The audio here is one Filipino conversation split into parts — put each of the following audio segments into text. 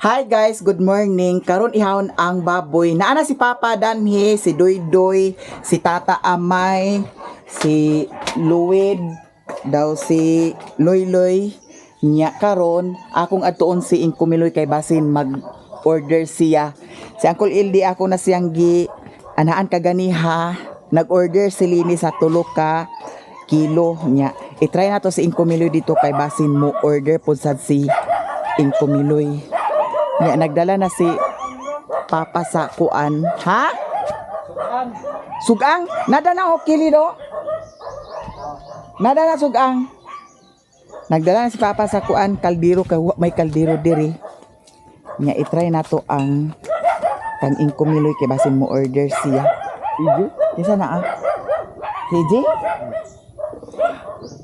Hi guys, good morning. Karon ihawon ang baboy. Naana si Papa Danhe, si Doydoy, si Tata Amay, si Luwid, daw si Loyloy. Nya karon akong atuon si Inkumiloy kay basin mag-order siya. Si Uncle Ildi ako na siyang anaan kaganiha. Nag-order si Lini sa 3 ka kilo nya. I-try na to si Inkumiloy dito kay basin mo order pud sad si Inkumiloy. Nya nagdala na si Papa sa kuan. Ha? Sugang? Nada na o kilido? Nada na sugang. Nagdala na si Papa sa kuan kaldero kay may kaldero diri. Nya i-try na to ang kang Inkumiloy kay basin mo order siya. Ije? Isa na ah. Ije?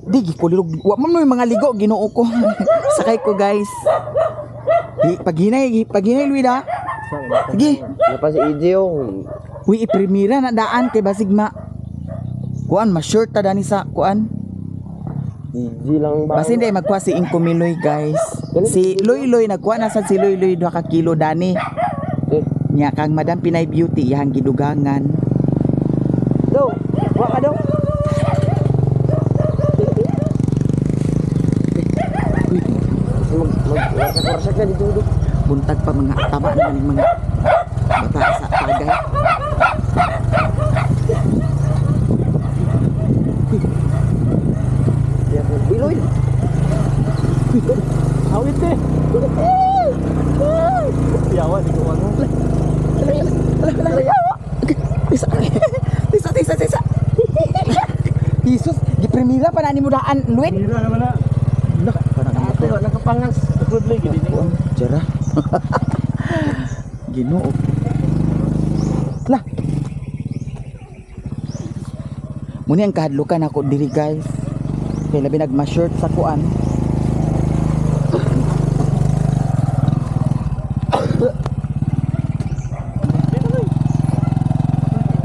Di ko wa man may mga ligo Ginoo ko. Sakay ko guys. Paginay Luida. Sige. Apa si EJ yung Uy, iprimira na daan kay basig kuan ma-short ta dani sa kuan. EJ lang ba? Basin day magkuha si Inkumiloy guys. Si Loyloy nagkuha na sad si Loyloy 2 ka kilo dani. Nya kang Madam Pinay Beauty iyang gidugangan. Do, wa ka do. Mag-korsak na dito. Buntag pa mga tama naman yung mga bata sa tagay. Biloy. Awit eh. Yawa di ko ano. Tisa. Jesus, giprimira pa na ni mo daan, Luwit. Mira naman na. Ate, wala ka pangas. Good leg gini. Jara. Ginoo. Lah. Muni ang kahadlukan ako diri guys. Kay labi nagma-shirt sa kuan.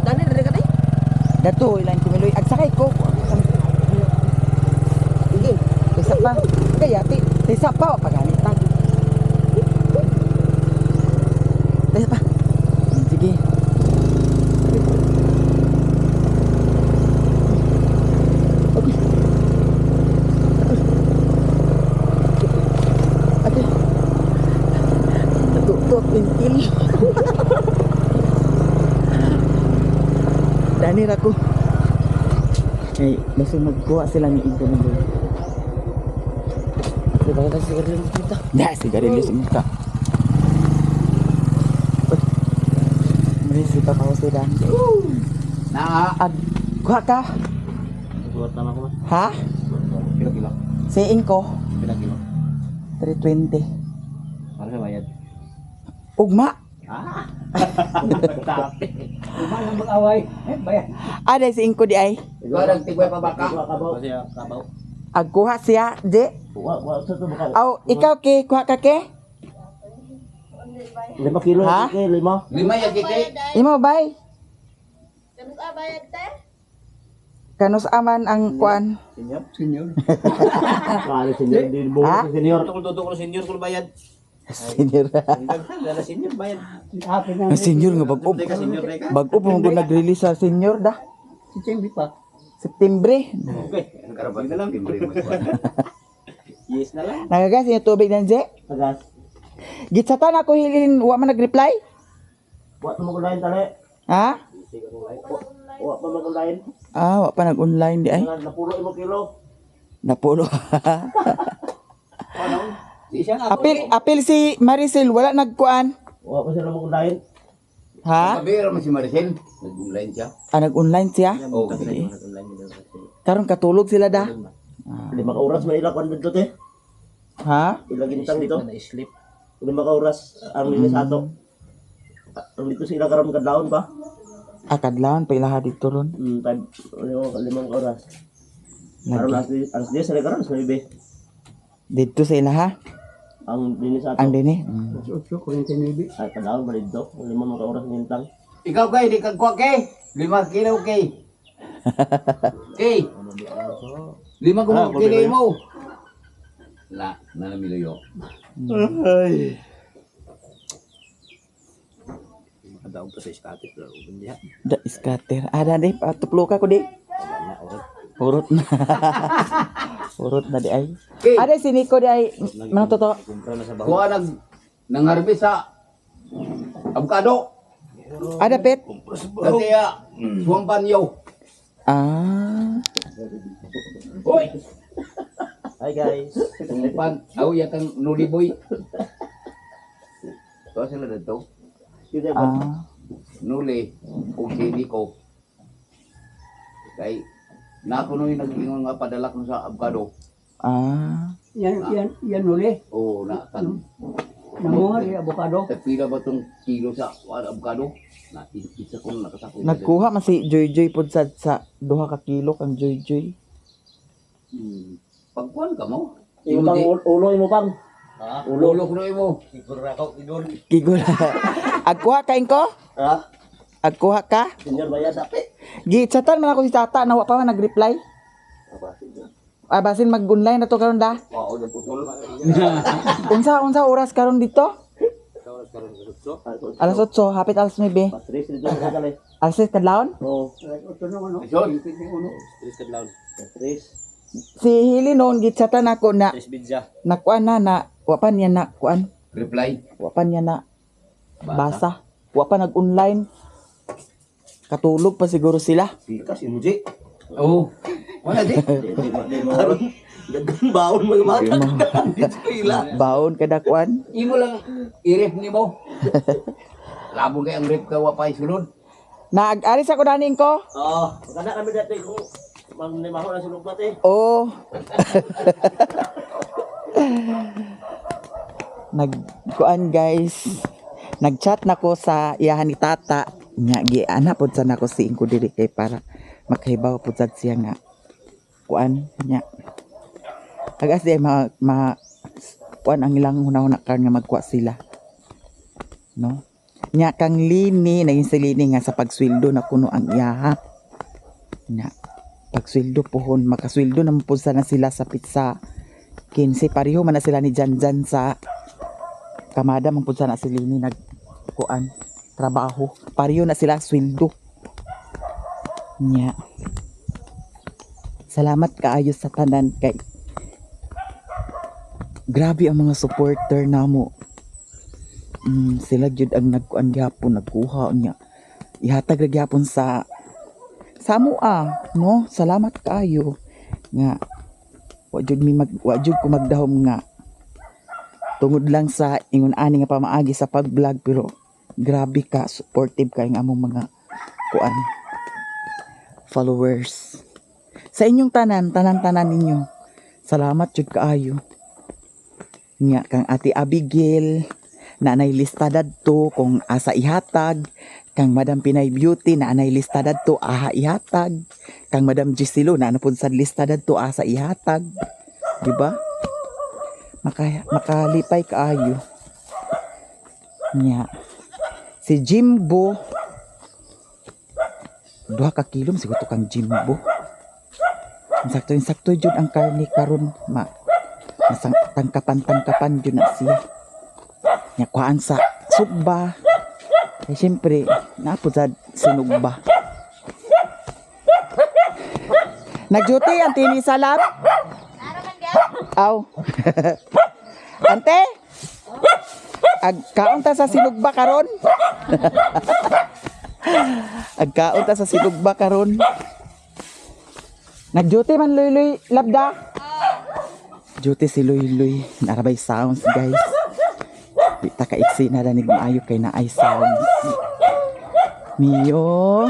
Dani dari ka tay? Dato ilang Kumiloy agsakay ko. Sige, isa pa. Kaya isa pa paganitan. Isa pa. Sige. Okay. Ate. Tutok pintil. Dani ra ko. Ay, basta magkuha sila ni Inkumiloy. Bakit ang sigarilyo dito? Nah, sigarilyo sa muka. Mari si Papa Jose dan. Kuha ka? Buat nama ko. Ha? Kilo. Siin ko. Bilang kilo. 320. Para sa bayad. Ugma. Tapi. Umang mag-away. Bayad. Ada siin ko di ay. Ikaw nagtigway pa baka? Kabaw. Kasi kabaw. Agkuha siya, di. Wa sa to baka. Aw, ikaw ke, kuha ka ke? 5 kilo Ha? ke 5. 5 ya kike. Imo bay. Terus bayad teh? Kanus aman ang kuan. Senior. Kali senior di buo Ha? senior. Tukol senior kul bayad. Senior. Dala senior bayad. Ang senior nga bag-up. Senior deka. Bag-up mo ko nag-release sa senior da. Si Chembi pa. Septembre. Okay. Karabat na lang. Yes na lang. Nagagas yung tubig ng Je. Agas. Gitsatan ako hilin, wa man nag-reply. Wa mo ko lain tali. Ha? Wa pa mo ko lain. Ah, wa pa nag-online di ay. Napulo 5 kilo. Napulo. Ano? Di siya nga. apil si Maricel, wala nagkuan. Wa pa sila mo ko lain. Ha? Kabira mo si Maricel, nag-online siya. Ah, nag-online siya? Oh, Karon katulog sila da. 5 ka oras man ila kon dito te. Ha? Ilagin tang dito. Na-sleep. 5 ka oras ang linis ato. Ang dito sila karon kadlawon pa. Akadlawan pa ilaha dito ron. 5 ka oras. Karon alas 10 sila karon sa bibe. Dito sa ilaha. Ang linis ato. Ang dini. Ay kadlawon ba dito? 5 ka oras nintang. Ikaw kay, di kagkuha kay. 5 kilo kay. Kay. 5 kilo mo. La, nanamiloyo. Ay. Adaog to sa iskatit pero unya. Da scatter. Ada di patuplo ka ko di. Wala orat. Urot na. Urot na di ay. Okay. Ada si Nico di ay. Ano to to? Kumpra na sa baho. Kuha nangarbi sa avocado. Ada pet. Kasi suwang banyo. Ah. Hoy! Hi guys. Pan, aw yatang nuliboy. Ito sila dito. Yun ba? Ah. Nuli, o sini ko. Kay, nakuno yung naglingon nga padala ko sa avocado. Ah. Yan uli. O, Namunga di avocado. pila ba itong kilo sa avocado? Na, isa ko nakasako. Nagkuha man si Joy Joy pod sa 2 ka kilo kang Joy Joy. Pagkuhan ka mo? Yung bang ulo mo bang? Ha? Ulo ko na mo. Siguro na ako idol. Kigol. Agkuha ka inko? Ha? Agkuha ka? Senior bayad dapat. Gi-chatan man ako si Tata nawa pa man nag-reply. Apa sige. Ah, basin mag-online na to karon da. Wow, na putol. Unsa oras karon dito? Alas 8, hapit alas 9. Patris dito sa kali. Alas 6 kadlawon? Oh, Ito naman. Ison, Patris kadlaw. Patris. Si Hili noon gi-chatan ako na Patris bidya. nakuan na wa pa niya na kuan. reply. Wa pa niya na basa. Wa pa nag-online. Katulog pa siguro sila. Pikas imuji. Oo. Wala di. Di maron. Dagang baon mga mata. Baon kada kuan. Imo lang i-ref ni mo. Labong kay ang ref ka wapay sulod. Nag-aris ako daning ko. Oo, maganda kami dati kung magnimaho na sulog natin. Oh. Nagkuan guys. Nagchat na ko sa iyahan ni Tata. Nya giana pod sa nako si Ingko diri kay para makahibaw pod sad siya nga kuan nya. Agas di kuan ang ilang hunahuna kan nga magkuha sila. No? Nya kang Lini naging si Lini nga sa pagsweldo na kuno ang iyaha. Nya pagsweldo pohon makasweldo na po sana sila sa pizza 15 pareho man na sila ni Janjan sa kamada man po sana si Lini nagkuan trabaho pareho na sila sweldo nya. Salamat kaayo sa tanan kay grabe ang mga supporter namo. Sila jud ang nagkuan gyapon nagkuha niya ihatag ra gyapon sa mua no. Salamat kaayo nga wa jud ko magdahom nga tungod lang sa ingon ani nga pamaagi sa pag-vlog pero grabe ka supportive kay nga among mga kuan followers sa inyong tanan ninyo. Salamat jud kaayo nya kang Ate Abigail na anay lista dadto kung asa ihatag, kang Madam Pinay Beauty na anay lista dadto aha ihatag, kang Madam Gisilo na anapod sa lista dadto asa ihatag, di ba? Makalipay kaayo nya. Si Jimbo 2 ka kilo siguro kang Jimbo. Sakto jud ang karne karon tangkapan jud na siya. Nya kuhaan sa sugba. Eh siyempre, naapod sa sinugba. Nag-duty ang tini salab? Aw. Ante? Agkaon ta sa sinugba karon. Agkaon ta sa sinugba karon. Nag-duty man Luy labda. Duty si Luy narabay sounds guys. Di ta kaiksi na danig maayo kay na ay sounds. Mio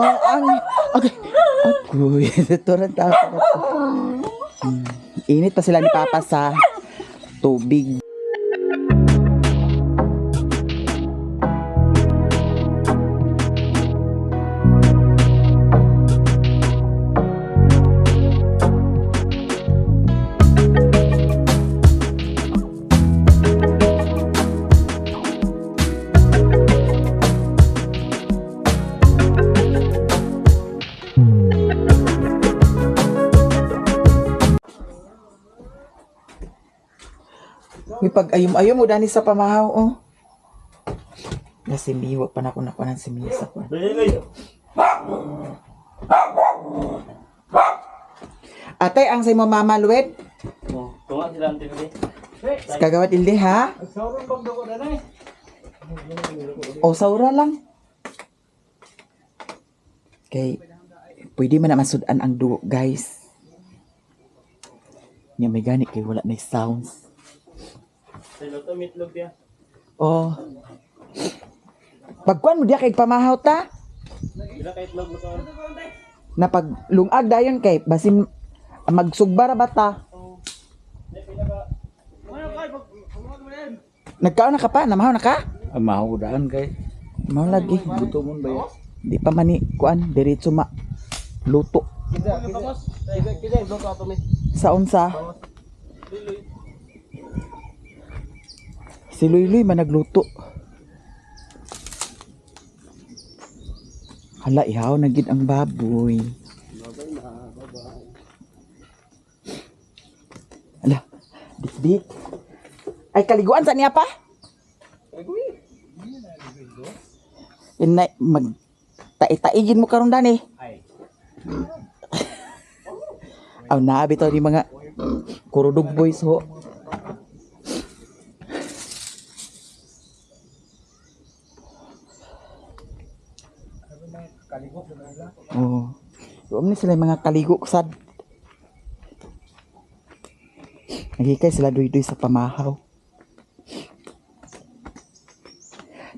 ang okay. Agoy, turan ta. Init pa sila ni Papa sa tubig. May pag-ayom-ayom mo dani sa pamahaw oh. Ala si Miwa pa na ko nakunan si Miwa sa kwan. Dili. Atay ang sa imo mama Luwed. Tunga sila ang tindi. Kagawat ildi ha. Sauron bang dako na na eh. O saura lang. Kay pwede man na masudan ang duo guys. Nya may gani kay wala na sounds. Sino to mitlog ya? Oh. Pagkuan mo diya kay pamahaw ta. Sila kahit log mo to. Na pag lungag dayon kay basin magsugba ra bata. Nagkaon na ka pa, namahaw na ka? Mahudaan kay. Mao lagi. Buto mo ba yun? Di pa mani kuan diretso ma luto. Kida blog ka to mi. Sa unsa? Si Luy man nagluto. Hala, ihaw na gid ang baboy. Hala, dik. Ay, kaliguan sa niya pa? Inay, tai-taigin mo karon dani. Aw na bitaw ni mga kurudog boys ho. Oh. Doon ni sila yung mga kaligo sad. Nagikay sila duy-duy sa pamahaw.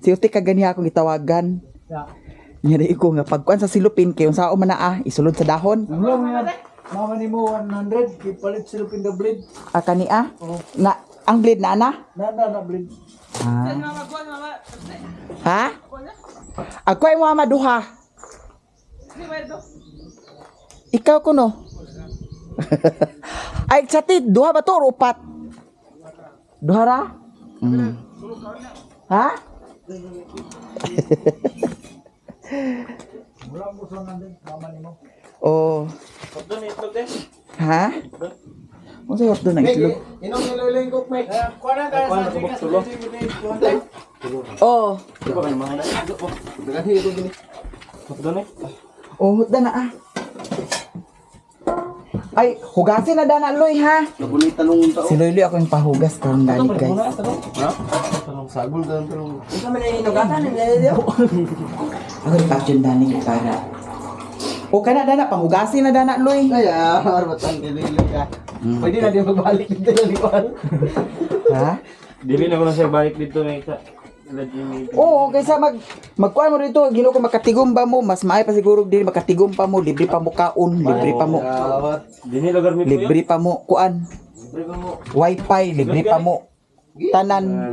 Si Uti kagani akong itawagan. Nyari ko nga pagkuan sa silupin kay unsao man naa isulod sa dahon. Ulong yan. Mama ni mo 100, kipalit silupin the blade. Kani na ang blade na ana? Na blade. Ha? Ako ay mo maduha. Ikaw kuno. Ay chatit duha ba to or upat? Duha ra? Ha? Wala mo sa nandun, mama ni mo. Oh. Pagdo ni itlog eh. Ha? Mo sa hotdog na itlog. Inom niloy yung cook, mate. Kuha na tayo sa tigas. Oh. Di ba kayo mga na? Dagan hiyo ko gini. Pagdo ni. Oh, hotdog na ah. Ay, hugasin na dana Loy ha. Nabuli talong tao. Si Loy ako yung pahugas karong dali guys. Ha? Talong sagol dan talong. Ako yung pasyon dani para. O kana dana panghugasin na dana Loy. Ay, arbatan kililo ka. Pwede na din magbalik dito ng liwan. Ha? Dili na ko na siya balik dito na isa. Oo, kaysa magkuan mo rito, gino ko makatigumba mo, mas maay pa siguro din makatigumba mo, libre pa mo kaon, libre pa mo. Dini lugar mi Libre pa mo kuan. Wifi, libre pa mo. Tanan.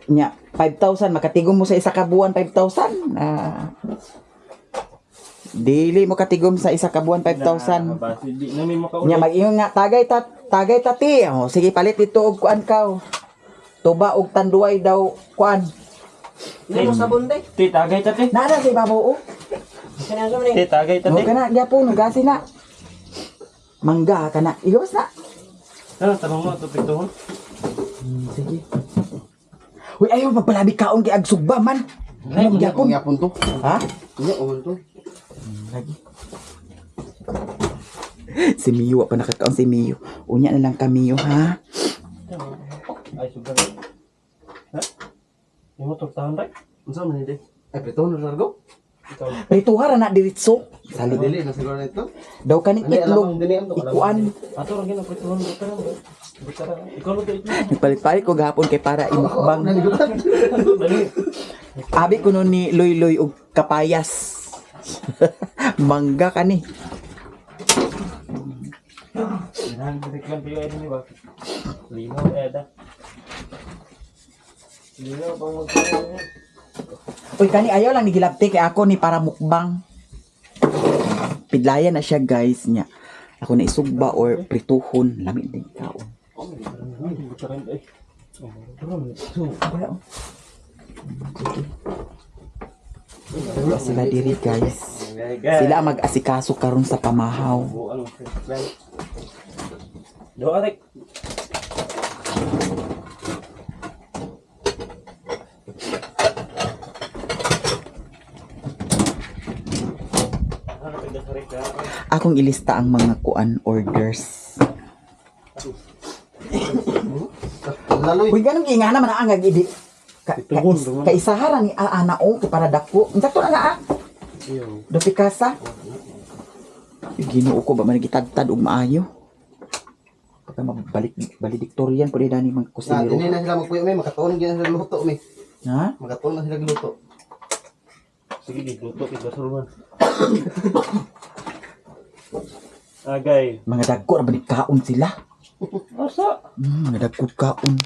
Nya 5,000 makatigom mo sa isa ka buwan 5,000. Dili mo katigom sa isa ka buwan 5,000. Di na mi makauli. Nya mag-ingon nga tagay tati. Oh, sige palit dito og kuan ka. Tuba og tanduay daw kuan. Ina mo sabon day. Ti tagay ta ti. Nada si babaw. Ti tagay ta No ti. kana gyapon gasi na. Mangga kana. Igawas na. Ano tanong mo to pituhon? Sige. Uy, ayaw magpalabi kaon kay agsugba man. Ano gyapon? Yapon to. Ha? Iya on to. Lagi. Si Miyo pa nakakaon si Miyo. Unya na lang ka Miyo ha. Ay sugar. Ha? Imo to tahan tay. Unsa man ni Ay, preto na largo. Rituhara na diritso. Salig. Dili na siguro nito. Daw kaning itlog. Ikuan. Ato ra gina pituhon dito ra. Ikaw lo to itlog. Nagpalit-palit ko gahapon kay para imukbang. Dali. Abi ko nun ni Loy og kapayas. Mangga kani. Yan direklan kayo ay ni ba? Limo eda. Limo pang magkaon. Uy, kani ayaw lang ni gilapti kay ako ni para mukbang. Pidlayan na siya guys niya. Ako na isugba or prituhon. Lamig din kaon. Wala sila diri guys. Sila ang mag-asikaso karon sa pamahaw. Doa rek. akong ilista ang mga kuan orders. Laloy. Uy, ganun ingana man ang agidi. Kaisahara ni ana o para dako. Unsa to na do pikasa. Ginoo ko ba man gitagtad og maayo. Pagka mabalik valedictorian pud dani mga Na, kusinero. hindi na sila magpuyo may makatuon gyud sila luto may. Ha? Makatuon na sila luto. Sige, luto kita suruhan. Agay. Mga dagko ra ba ni kaon sila? Asa? Mga dagko kaon.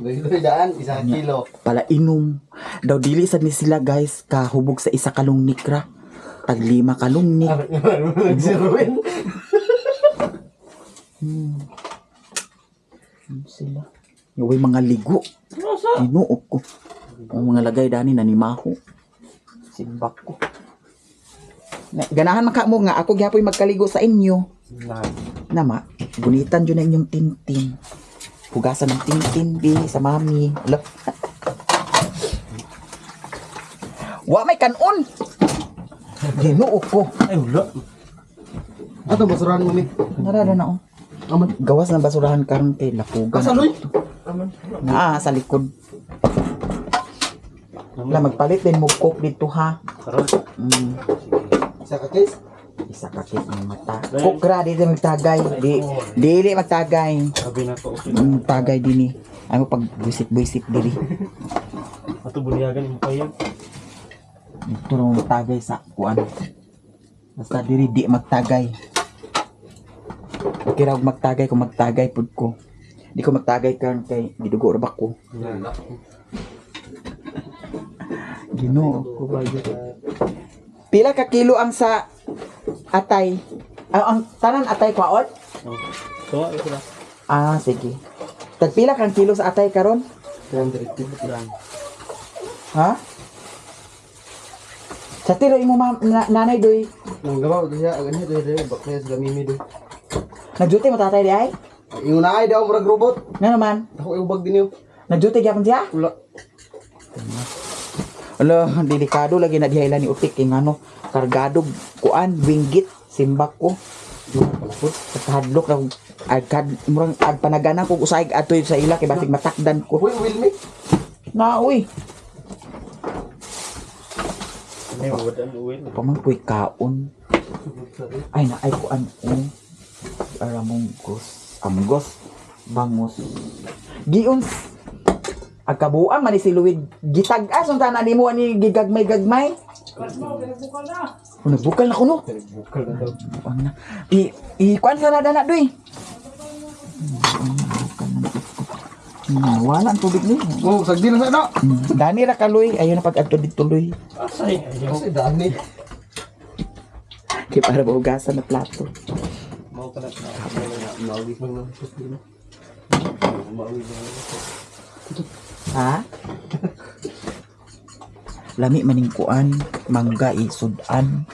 Dagitoy daan isa ka kilo. Pala inom. Daw dili sad ni sila guys kahubog sa isa kalong nikra. Tag 5 kalong nik. Nagsiruin. Sila. Yung mga ligo. Asa? Inuok ko. Ang mga lagay dani nanimaho. Simbak ko. Ganahan maka mo nga ako gyapoy magkaligo sa inyo. Nama, gunitan dyan na inyong tintin. Hugasan ng tintin di sa mami. Ala. Wa may kanon. Ginuok ko. Ay, wala. Ato basurahan mo mi. Narada na oh. Aman. Gawas ng basurahan karon kay lapugan. Kasaloy. Naa sa likod. Wala magpalit din mo coke dito ha. Karon. Isa ka case. Isa ka kit ng mata. Coke ra dito magtagay. Dili magtagay. Sabi na to. Tagay din Ano pag buisit dili. Ato bunyagan yung payan. Ito lang magtagay sa kuan. Basta diri di magtagay. Okay ra og magtagay kung magtagay pud ko. Di ko magtagay karon kay gidugo ra ba ko. Ginoo ko ba yun? Pila ka kilo ang sa atay? Ang tanan atay kwaon? So, ito na. Ah, sige. Tagpila kang kilo sa atay karon? 350 lang. Ha? Sa tiro imo nanay doy. Nang gawa ko siya agad ito ito bakla sa mimi do. Nagduty mo tatay di ay? Yung naay daw murag robot. Nga naman. Ako ubag din yo. Nagduty gyapon siya? Wala. Ala, delikado lagi na dihayla ni utik kay ngano kargado kuan winggit simbak ko. Sa hadlok ra agad murang agpanagana ko usay atoy sa ila kay basig matakdan ko. Uy, will me. Na uy, May wadan uwin. pamangkoy kaon. Ay na ay kuan aramong gos, amgos, bangos. Giun agkabuang man ni si Luwid gitag-as unta na nimo ani gigagmay-gagmay. Nagbukal na ko no. Bukal na daw. Buang na. Kuan sa nada na doy. Wala ang tubig ni. Oh, sagdi na sa na. Dani ra kaloy, ayo na pag adto dito loy. Asay, ayaw. Kasi dami. Kay para mahugasan na plato. Mau ka na. Mauwi mo na. Mauwi mo. Ha? Lami maning kuan, mangga isudan.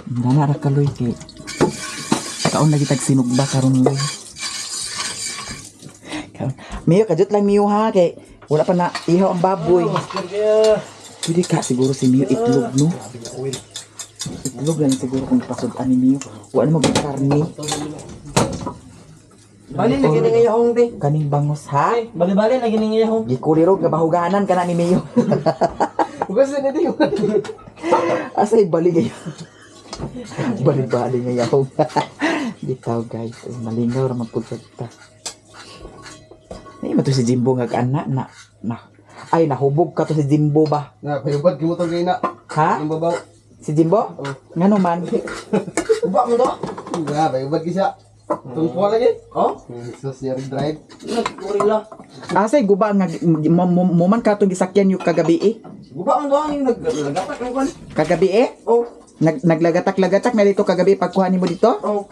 Dana ra kaloy kay kaon lagi tag sinugba karon loy. Miyo kajut lang Miyo ha kay wala pa na ihaw ang baboy. Pwede ka siguro si Miyo itlog no. Itlog lang siguro kung pasudan ni Miyo. Wala mo bang karne. Bali lagi na ngayong di. Kaning bangos ha. Bali-bali lagi ning iyahong. Gikulirog nga bahuganan ka na ni Miyo. Ugas na di. Asay bali kayo. Bali-bali nga yaw. Bitaw guys, malingaw ra magpudta. Ay mato si Jimbo nga kana na. Ay nahubog ka to si Jimbo ba? Na payubad kimo to gina. Ha? Yung babaw. Si Jimbo? Ngano man? Uba mo to? Nga, payubad ki siya. Tumpo lagi. Oh? So siya drive. Nagkurila. Asay guba nga mo man katong gisakyan yung kagabi eh. Guba man doon yung naglagatak ng kwan. Kagabi eh? Oh. Naglagatak-lagatak na dito kagabi pagkuha nimo dito? Oh.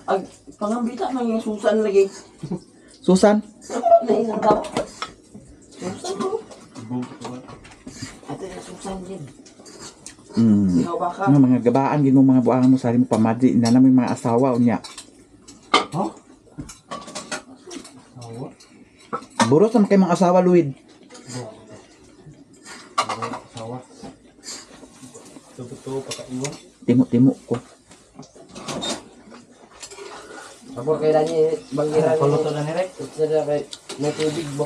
Ag pangambita man yung susan lagi. Susan? Na isang tao. Susan ko. Ate susan din. Ikaw baka. Nga mga gabaan gid mo mga buangan mo sa mo pamadri na namin mga asawa unya. Oh? Buros naman kay mga asawa Luid. Tuto pa ka iwan. timo ko. Kapag kailan niya banggiran niya. Paluto na ni Rek. Sada kay may tubig ba?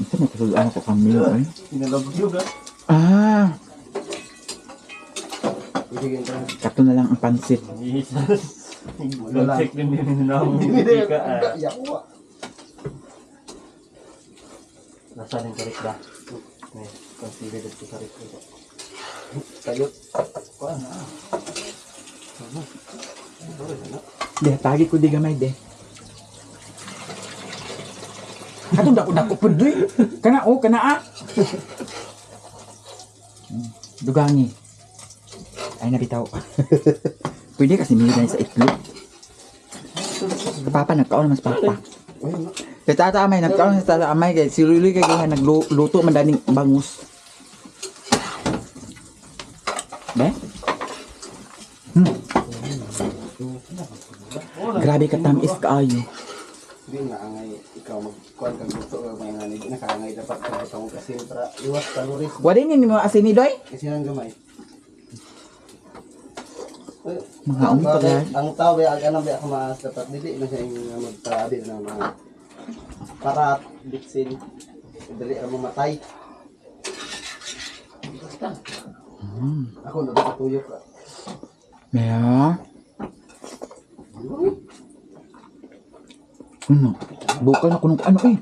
Ito mo kasulaan ko kami ay. Pinalabyo ka. Ah, Ibigin ka. kato na lang ang pansit. Check din din namin. Hindi ka. Nasaan yung karik ba? May consider dito sa karik ko. Kayot. De, tagi ko di gamay de. Kato dako pud doy. Kana o kana ah. Dugangi. Ay nabitaw. Pwede kasi minigay sa itlog. Papa nagkaon naman sa papa. Kaya tata amay nagkaon sa tata amay kay si Luli kay kaya nagluto man daning bangus. Be? Grabe ka tamis kaayo. Hindi nga angay ikaw magkuhan kang gusto ka may nanay nakaangay dapat ka itong kasi para iwas kaloris Wala ni mo asin ni Doy? kasi nang gamay. Mga umpa ba? Ang tao ba ang anong ba ako mas dapat dili na siya yung magtrabi na mga parat bitsin dili ang mamatay. Ako na patuyok ka. Maya. Ano? Bukal na kunong ano eh.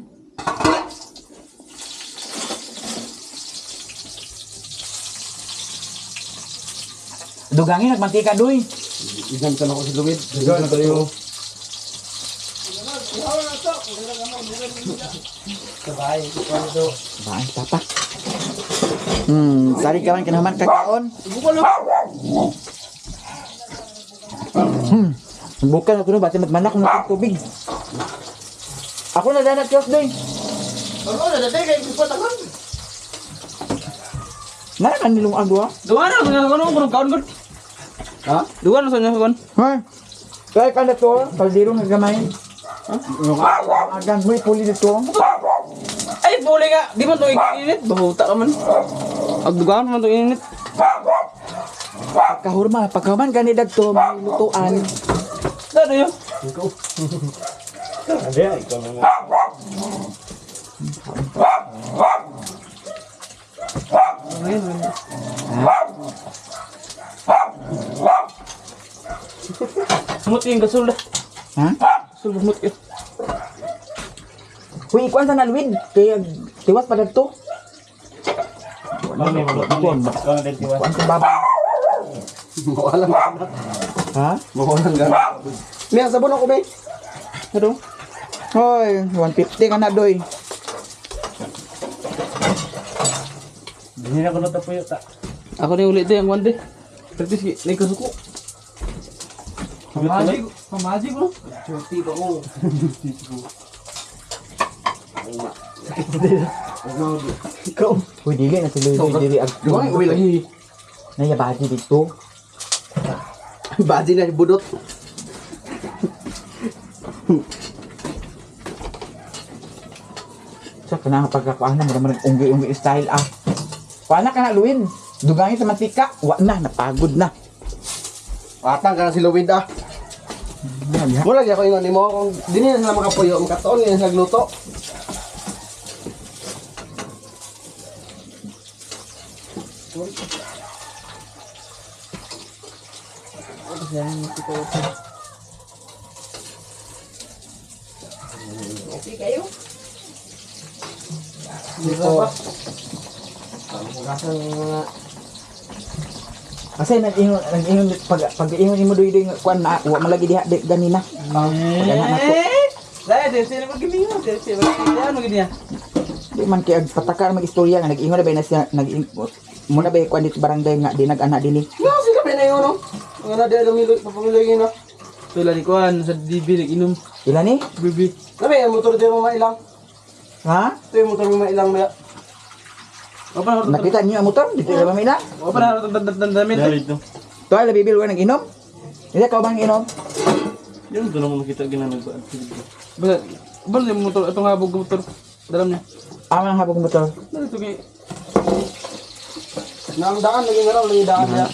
Dugangin nagmantika doy. Isan ka na ko si Luwid. Isan na tayo. Sabay, kwento. Baay papa. Sari kawan kinaman kakaon. Bukal na kuno bati matmanak ng tubig. Ako na danat kiosk doy. Ano na dati kay ipatangan. Nara kan nilong agwa. Duwa na kuno kaon gud. Ha? Duwa na sa nya kon. Hoy. Kaya ka na to, kaldero ng gamay. Agang huy puli dito. Ay boleh ka. Di man to init. Bahuta ka man. Agdugaan man to init. Pagkahuman gani dagto may lutuan. Dado yo. Ada ikaw na nga. Sumut yung gasol dah. Ha? Sumut yun. Huy ikuan sa nalwid kaya tiwas pa dagto. Ikuan sa baba. Mawalan ka na. Ha? Mawalan ka na. May sabon ako, be. Ano? Hoy, 150 ka na doy. Hindi na ko natapuyo ta. Ako na ulit yung wande. Practice ki, naik suko. Pamaji ko. Cuti ko ko. Ikaw. Huy dili na si Loy dili ag. Gawin, uwi lagi. Nayabadi dito. Baji na budot. Sa kana pagkakuan na mo unggi-unggi style ah. Paana ka na Luwin? Dugangin sa mantika. Wa na napagod na. Atang ka na si Luwid ah. Yan, Mula lagi ako ingon nimo kung dili na makapuyo makatoon nga nagluto. Okay kayo? Dito. Pagkasan mga Kasi nag-ingon pag-ingon mo doy kuan na wa malagi diha ganina. Pagana na ko. Dahil din sila magiging mo. Sila magiging niya. Di man kay pataka mag-istorya nga nag-ingon na ba na siya muna ba kuan dito barangay nga di nag-ana dinhi. no, sila pa na yun, no? Ang na dahil papamuloy yun, no? Tula ni Kuan sa DB nag-inom. Ila ni? Bibi. Nabi, ang motor dito mo mailang. Ha? Ito yung motor mo mailang, ba? Apa na Nakita niyo ang motor dito sa Mamila? Apa na dandamin. To ay bibil wa nag-inom. Ila ka bang inom? Yun, doon naman kita ginanagpaan. Basta yung motor itong habog motor. Dalam niya. Amang habog motor. Dito Nang daan, lagi nga raw, lagi daan niya.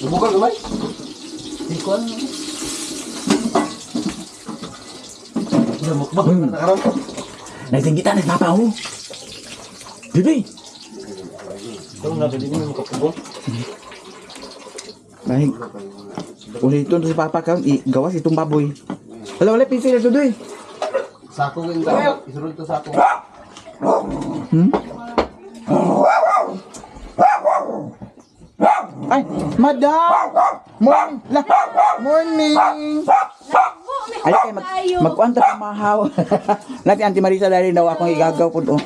Nabukan kamay? Ikon. Mukbang, nakaroon. Nagsinggitan na papa oh. Bibi. Ito nga, pwede mo makapugong. Baik. Uli ito si papa ka gawas itong baboy. Wala pisil ito doy. Sako yung daan. Isunod to sako. Hmm? Ay, madam! Morning! Ay, magkuanta pa mahaw. Lati Auntie Marisa dahil daw akong igagaw po doon.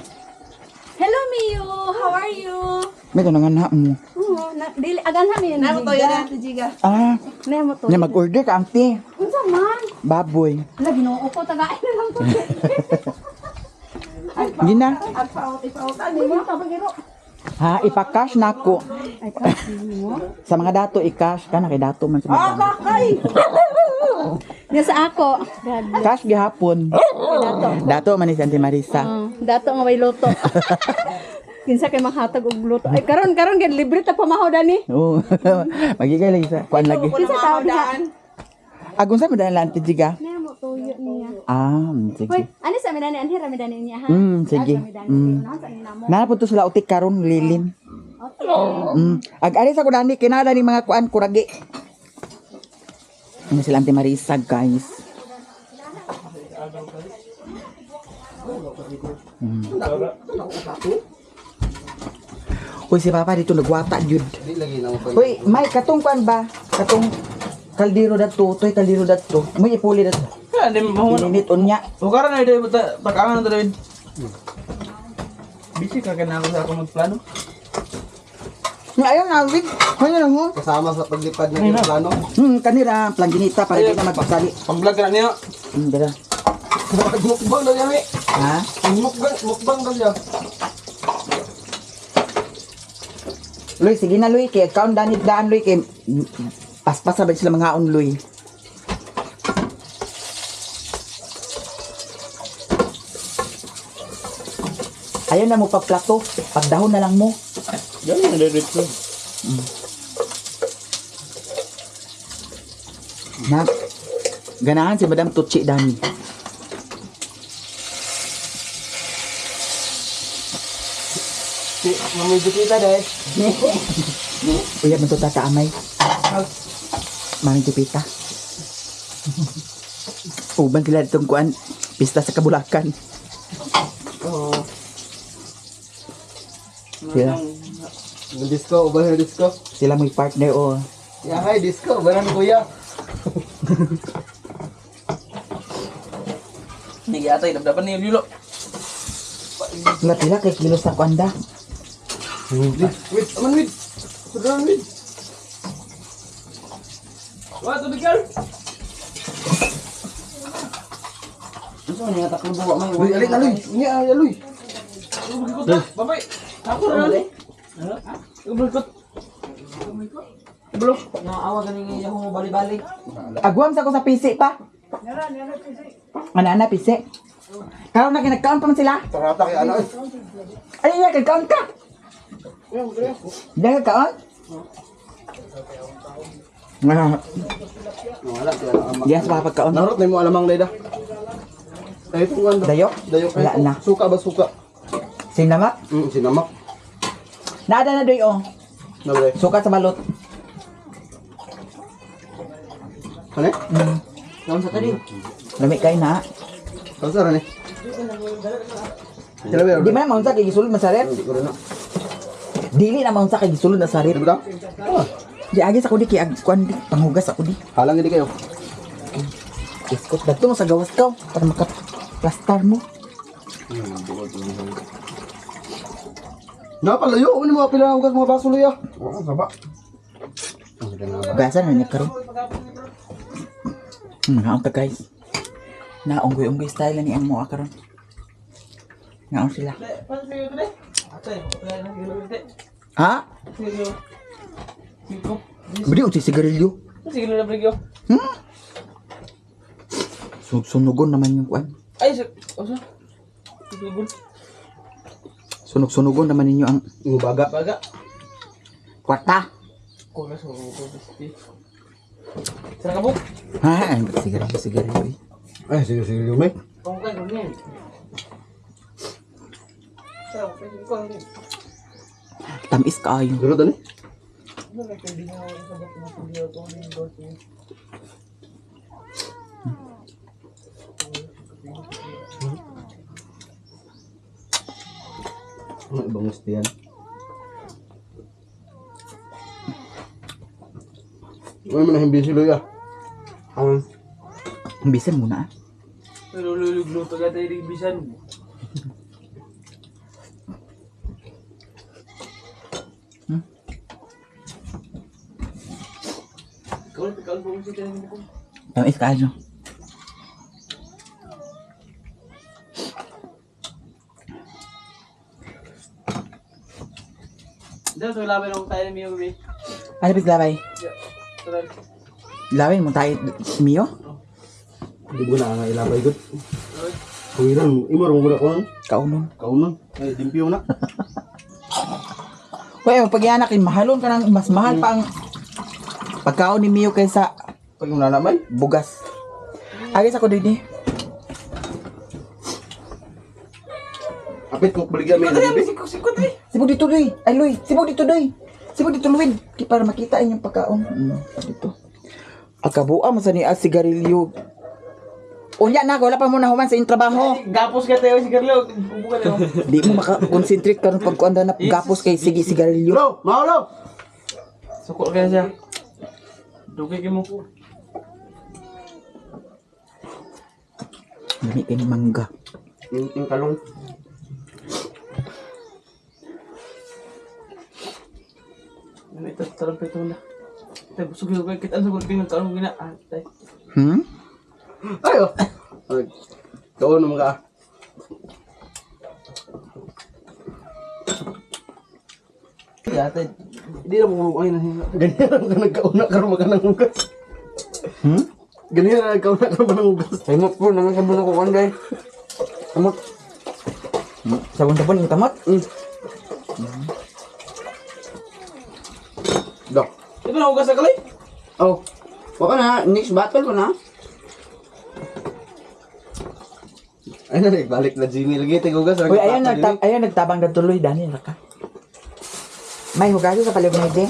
Hello, Mio. How are you? May tanangan na mo. Dili agan ha mi. Namo to yan to jiga. Ah, Namo to. na mag-order ka, Auntie. Unsa man? Baboy. Lagi no ko tagain na lang to. Hindi na. Ipaut ani mo ta bagiro. Ha, ipa-cash na ako. Ay kasi mo. Sa mga dato, i-cash ka na kay dato man sa mga dato. Kakay. Nya sa ako. Cash gihapon. Dato. Dato man ni si Auntie Marisa. Dato nga may luto. Kinsa kay manghatag og luto. Ay karon gid libre ta pamahaw dani. Oo. Magigay lagi sa kuan lagi. Kinsa tao diha? Agun sa medal Auntie Jiga. Namo tuyo niya. Ah, Hoy, sige. ani sa midani anhi ra midani niya ha. Sige. Nasa inamo. Na po to sila utik karon lilin. Okay. Ag-ari sa kudani kinala ni mga kuan kuragi. Ano sila Auntie Marisa, guys. Uy, si Papa dito nagwata, jud. Di lagi na mo. Uy, May, katong kuan ba? Katong kaldero dato, toy kaldero dato. May ipuli dato. Ya, di mo. Init unya. Bukaran na ito, takangan na ito rin. Busy ka na ako sa ako magplano. Ni ayaw na wig. Kanya lang mo. Kasama sa paglipad ng yung plano. Kanira planginita para di na magpagsali. Pag-vlog ka na niya. Dala. Mukbang daw yan eh. Ha? Mukbang daw siya. Luy, sige na Luy, kay account danit daan Luy kay paspas sabay sila mga on Luy. Ayaw na mo pagplato, pagdahon na lang mo. Yan na dito. Na, ganahan si Madam Tuchi Dani. Mamidyo kita deh. Uya, matuta ka amay. Mami Jupita. Uban sila itong kuan, pista sa Kabulakan. Oo. Sila, Disco, ubah na disco. sila may partner o. Ya hai disco, barang kuya. Hindi yata, dabdapan niya yung lilo. Pila kay kilos sa kuanda. Wait, aman wait. Sudah wait. Wah, tubig girl. Ano niya taklo bawa may. Uy, alin alin. Ini aluy. Babay. Ako na rin. Ubulkot. Ubulok. Naawa ganing iya mo bali-bali. Agwam sa ko sa PC pa. Ana PC. Karon na kinag-count pa man sila. Tarata kay ano eh. Ay, kag-count ka. Dahil ka-count? Wala kay ano ama. Yes, papagkaon. Narot na mo alamang dayda. Ay ito ano. Dayo? Dayo Wala na. Suka ba suka? Sinamak? Sinamak. Naada na doy oh. Nabre. Sukat sa balot. Ano? Naon sa tadi? Lami kay na. Kasar ni. Sila ba? Di man maunsa kay gisulod masaret. Di ko rin na. Dili na maunsa kay gisulod na sarit. Di ba? Di agis ako di kay kuan di panghugas ako di. Halang hindi kayo. Iskot dagto mo sa gawas ka para maka-plastar mo. Napalayo, ano mga pila ng mga baso luya? Oo, saba. Gasan na ni karon. Naon ka guys. Naunggoy-unggoy style ni ang mo karon. Naon sila. Paano sa'yo ito, Atay, wala na yung ito. Ha? Sige. Sige. Budi unsi sigarilyo. Sige na brigyo. Sunugon naman yung kuan. Ay, osa. Sige. Sunog-sunugon naman ninyo ang Yung baga. Baga. kwarta. Kulang sa mga bisti. Sarang kabuk. Ha, sige. Ay, sige, lumay. Kung kayo kung yan. Sarang kabuk. Tamis kaayo. Duro tani. Ano bangus diyan? Ano man ang bisilo ya? Bisan muna. Lulugluto ka tayo ng bisan. Ikaw po mo siya mo. Tamis kaayo. Dito, laban ako tayo ng Mio, baby. Ano bis labay? Tural. Lawin mo tayo Mio? Hindi ko na nga ilabay gud. Kuwiran, imo ro muna ko Kaunon. kaunon. Ay, dimpyo na. Well, pag yanak, mahalon ka ng mas mahal pa ang pagkaon ni Mio kaysa Pag mo nalamay. bugas. Agis ako din eh. Apit ko baligya mi na bibi. Sikot eh. Sibog dito doy. Ay Loy, sibog dito doy. Sibog dito Luwin. Para makita inyong pagkaon. Dito. Akabua mo sa ni sigarilyo. Unya na, wala pa mo nahuman sa inyong trabaho. Gapos ka tayo, sigarlo. Bubuka na ako. Di mo maka-concentrate ka ng pagkuanda na gapos kay sige sigarilyo. Lo, maulo. Sukol kaya siya. Dugay mo. Dami kayo mangga. Yung kalong. Ano ito, tarampito na. Tayo, busog yung kita. Ano sa pinang karong gina? Tay. Ayo. Ay. Kau naman ka. Yata, hindi na mo ay na. Ganyan lang ka nagkauna karon makanang ugas. Ganyan lang nagkauna karon makanang ugas. Ay mo po naman sa buno ko kanday. Amot. Sabon-sabon yung tamot. Dok. Ito na ugas na kalay. Oh. Waka na, next battle ko na. Ay na balik na Jimmy lagi tay ugas. Uy, ayun nagtabang na tuloy dani raka. May hugaso sa palibot na ide.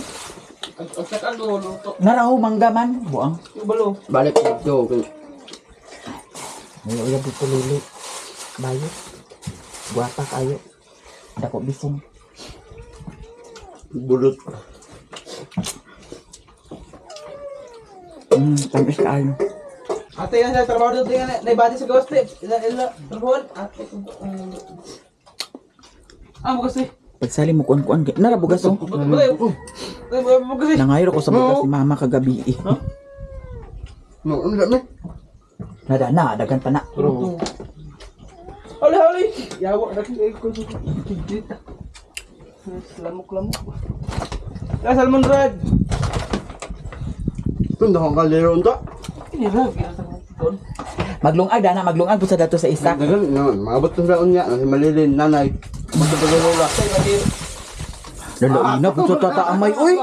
Ang sakan do luto. Naraw mangga man. Buang. Yung balo. Balik dito. May uya dito lili. Bayo. Guwapa kayo. Dako bisong. Bulot. Tamis kaayo. Ate yan sa trabaho dito yan. Naibati sa gawas tip. Ila, trabaho. Ate. Bukas eh. Pagsali mo kuan-kuan. Nara bugas oh. Bukas eh. Nangayo ko sa bugas ni mama kagabi eh. No, ano dami? Nada na, dagan pa na. Hali. Yawa na ko sa dito. Lamok. Salmon red. Tunda kang kalero unta. Ini ra kita doon. Maglungag na, maglungag po sa dato sa isa. Dagan naman, maabot na sa unya si Malilin nanay. Magpapagalola. Lalo ina po sa tata amay. Uy!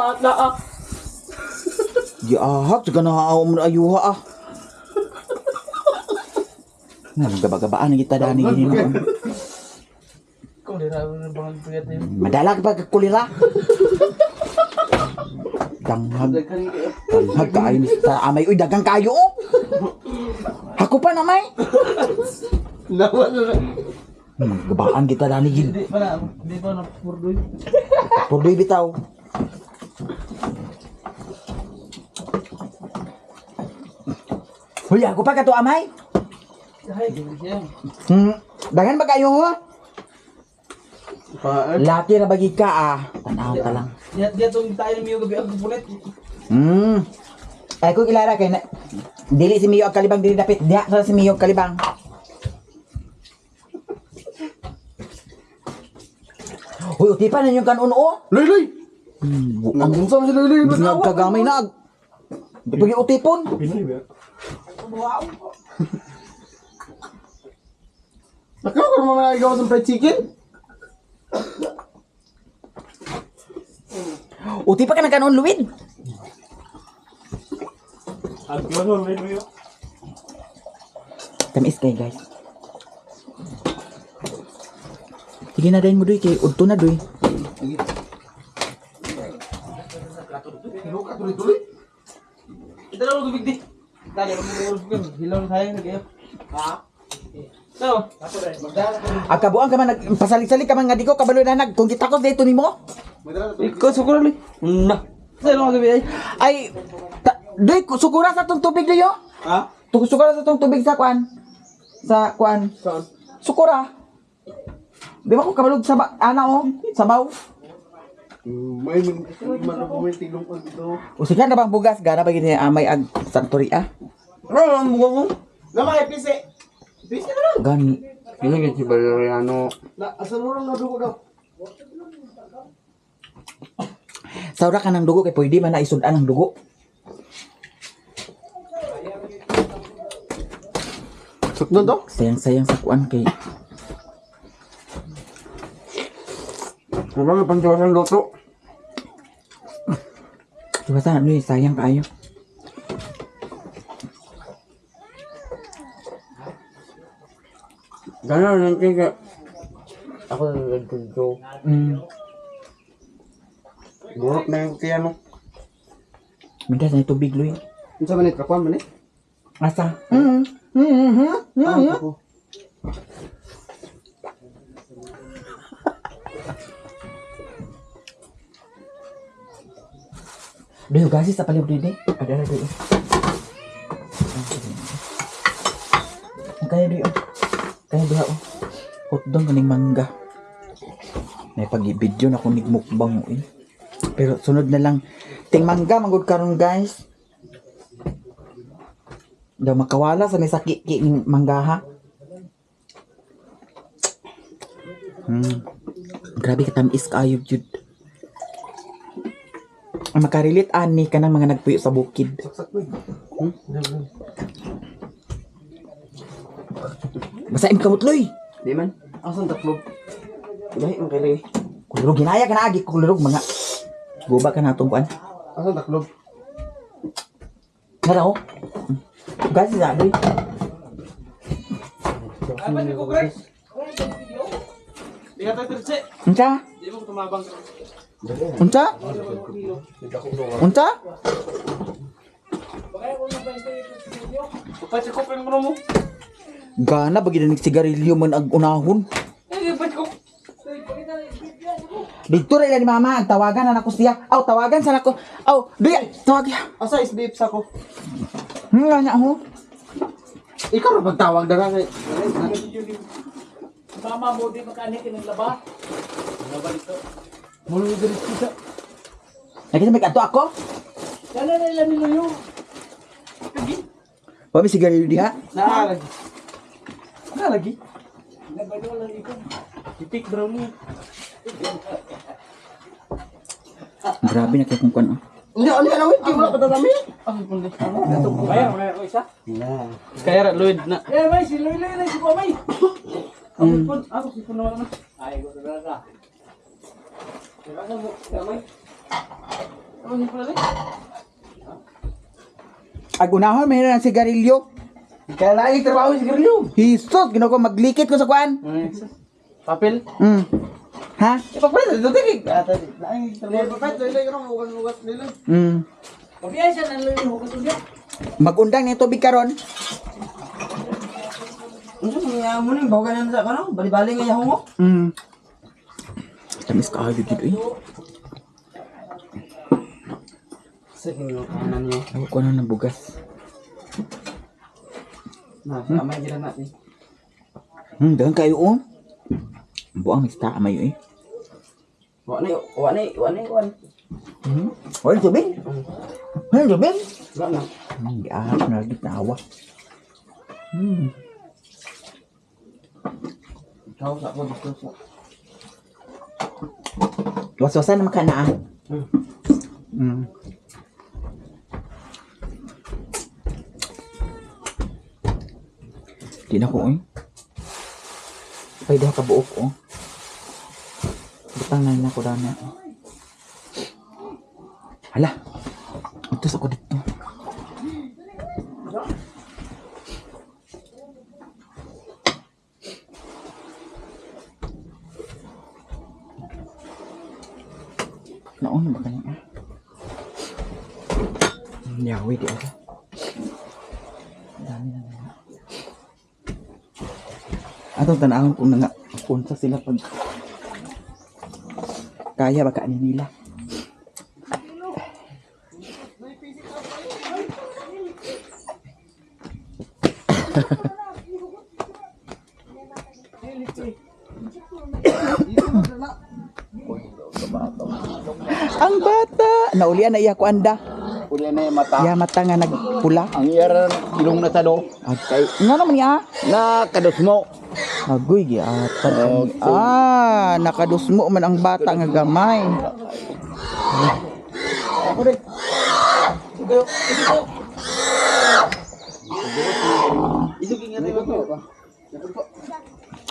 Di ahak, saka nakaawa mo na ayuha ah. Gaba-gabaan na kita dani gini naman. Kung dira na bangan puyat na yun. Madalag ba kakulira? Danghag. Danghag ka ayun sa amay. Uy, dagang kayo oh. Hako pa na may. Nawa na. Gabaan kita dani gini. Di pa na purdoy. Purdoy bitaw. Huy, ako pa ka to amay. Ay, di siya. Dagan ba kayo ho? Pa Laki na bagi ka ah. Tanaw ka lang. Dia tong tayo ng Mio gabi ang pupulit. Ay kung ilara kay na dili si Mio ang kalibang dili dapit. Diha sa si Mio ang kalibang. Uy, utipan na yung kanon o. Loy. Ang Ang unsa man si Loy? nagkagamay na. Pagi utipon. Nakaw ko mga igaw sa fried chicken. Uti pa ka na kanon, Luwid. Tamis kay guys. Sige na dahin mo doy kay udto na doy. Kita lang tubig di. Dali mo hilaw tayo na kayo. Ha? So, Agkabuan ka man nagpasalik-salik ka man nga di ko kabalo na nag kung kita ko dito nimo. ikaw sukuro li. Na. Sa mga gabi ay. Ay doy sukura sa tong tubig doy yo. Ha? Sukura sa tong tubig sa kuan. Sa kuan. Saan? Sukura. Di ba ko kabalog sa ana oh, sabaw. May tingong ko dito. O sige na bang bugas gana ba gini amay ag santoria? Ano ang buka mo? Lamay pisi. Pisi na lang. Gani. Ano yung si Valeriano? Na asa mo lang na dugo daw. Saura ka ng dugo kay pwede man na isudan ang dugo. Suknon to? Sayang-sayang sa kuan kay Ano ba pancawasan luto? diba sa ano sayang kayo. Gano'n lang kaya. Ako nagkulto. Burot na yung kaya no. Mindas na tubig Luy. Unsa man ni kakuan man ni? Asa? Ako. Doy gasis sa palibot din. Ada na doy. Kaya doy. Kaya diha oh. Hotdog kaning mangga. May pag-video na ko nigmukbang mo eh. Pero sunod na lang ting mangga manggod karon guys. Daw makawala sa may sakit ning mangga ha. Grabe ka tamis kayo jud. Ang makarilit ani ka ng mga nagpuyo sa bukid. Basta im kamot Loy. Di man. Asan taklob? Dahil ang kailangan. Kulurog ginaya ka na agi kulurog mga guba ka na atong kuan. Asan taklob? Nara ko. Gasi sa doy. Di ka tayo tirse. Unsa? Di mo tumabang. Unsa? Unsa? Kapag si Kopeng mo mo. Gana bagi na sigarilyo man ag unahon. Eh, ba't ko? Dito ra ila ni mama ang tawagan na nako siya. Aw tawagan sa nako. Aw doy tawag ya. Asa is beef sa ko? Nga nya ho. Ikaw ra pagtawag dara kay. Mama mo di makanik ng laba. Laba dito. Mulo diri kita. Nakita may kanto ako? Kala na ilan nilo yun. Wa mi sigarilyo diha. Naalagi. Naalagi. Nagbayo lang ikaw. Tipik brownie. Grabe na kay kung kuan. Hindi ano na wait, wala pa tatami. Ah, pundi. Kaya ko isa. Kaya ra Lloyd na. Eh, may si Lloyd na si ko may. Ako si puno naman. Ay, go ra ra. Kaya mo, may. Ano ni pala? Ag unahon may na sigarilyo. Kaya laing trabaho si Grillo. Hisos gino ko maglikit ko sa kuan. Papel. Ha? Ipapret dito tigig. Laing trabaho. Ipapret dito yung ugas nila. Pabiya siya nang Lloyd ko kasi. Magundang ni tubig karon. Unsa man mo ning bawagan na sa kano? Bali-bali nga yahong mo. Tamis ka ayud dito eh. Sige nga kanan niyo. Ako ko na bugas. Na, amay gila natin. Dagan kayo oh. Buang mista amayo eh. Wala. Wala tubig? Wala tubig? Wala na. Giahap na lagi na awa. Ikaw sa ko dito sa. Was-wasan naman ka na ah. Di na ko eh. Pwede ka buok oh. Butang na ako dana. Hala. Utos ako dito. Naon ba kanya? Yawi di ako. Dami na nga. Atong tanahon kung nga punta sila pag kaya baka nila. Ang bata! Naulian na iya ko anda. Uli na yung mata. Ya mata nga nagpula. Ang iyaran ilong na tado. Okay. Nga naman niya. Nakados mo. Agoy giatan. Oh, Nakadusmo man ang bata nga gamay.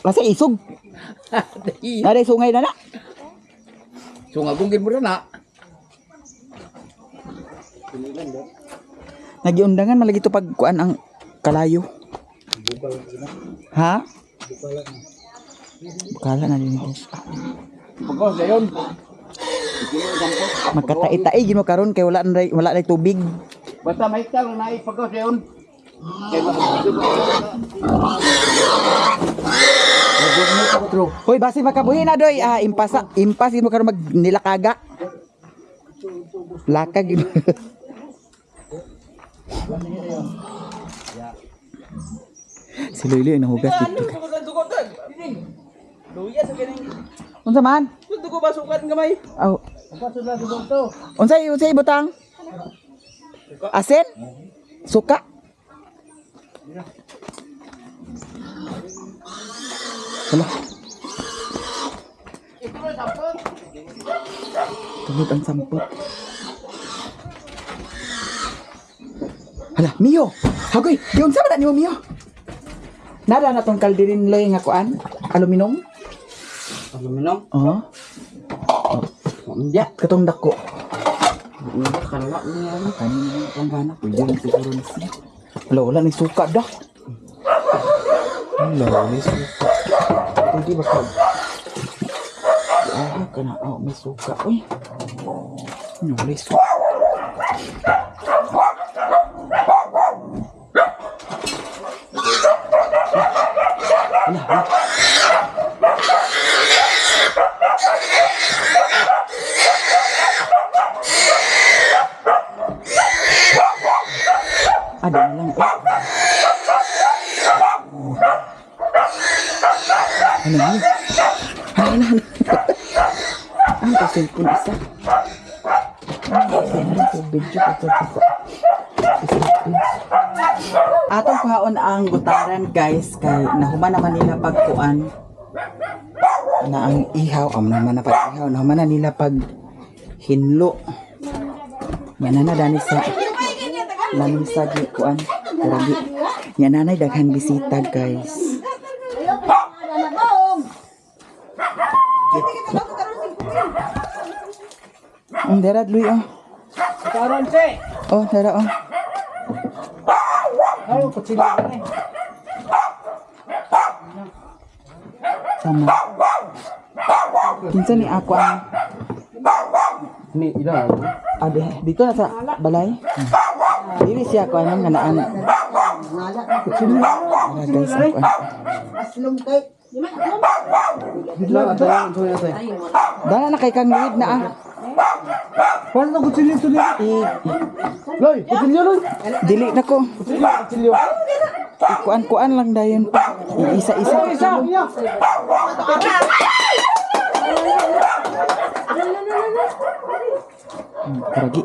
Kasi isog. Ada sungay na na. So nga kung mo na. Nagiundangan malagi to pagkuan ang kalayo. Ha? Bukala na din guys. Pagkos dayon. Magkatai-tai gid mo karon kay wala na tubig. Basta may talo na ipagkos dayon. Kay Hoy, basi makabuhi na doy. Impas mo karon mag nilakaga. Lakag. Si Lili ay nahugas dito. Unsa man? Dugo ba sukat gamay? Aw. Unsay butang? Asin? Suka? Hala. Tulad ang sampot. Hala, Mio! Hagoy! Yung sama na niyo, Mio! Nara na tong kaldirin loy nga kuan? Aluminum? Aluminum? Oo. Hindi. Katong dako. Hindi ka na niya. Kanina na itong gana. Pwede yung siguro na siya. Wala ni suka dah. Wala ni suka. Pwede ba ka? Ah, kana. Oh, may suka. Uy. May suka. Ada na lang. Ano yun? Ano? Ang cellphone isa. Video ko ito. Atong kuhaon ang gutaran guys kay nahuman naman nila pagkuan na ang ihaw naman na pag ihaw nahuman na nila pag hinlo. Yan na dani sa namin sa kuan karagi. Yan nanay daghan bisita guys. Ang derad luy oh. Karon si. Oh, dara oh. Ay, kutsilyo na eh. Sama. Kinsa ni ako ang Ni ilang. ade dito na sa balay. Dili siya ko anong ganaan. Ara guys ako. Dala na kay kang lead na ah. Paano kutsilyo to ni? Loy, kutsilyo loy. Dili na ko. Kutsilyo. Kuan-kuan lang dayon pa. Isa-isa. Karagi.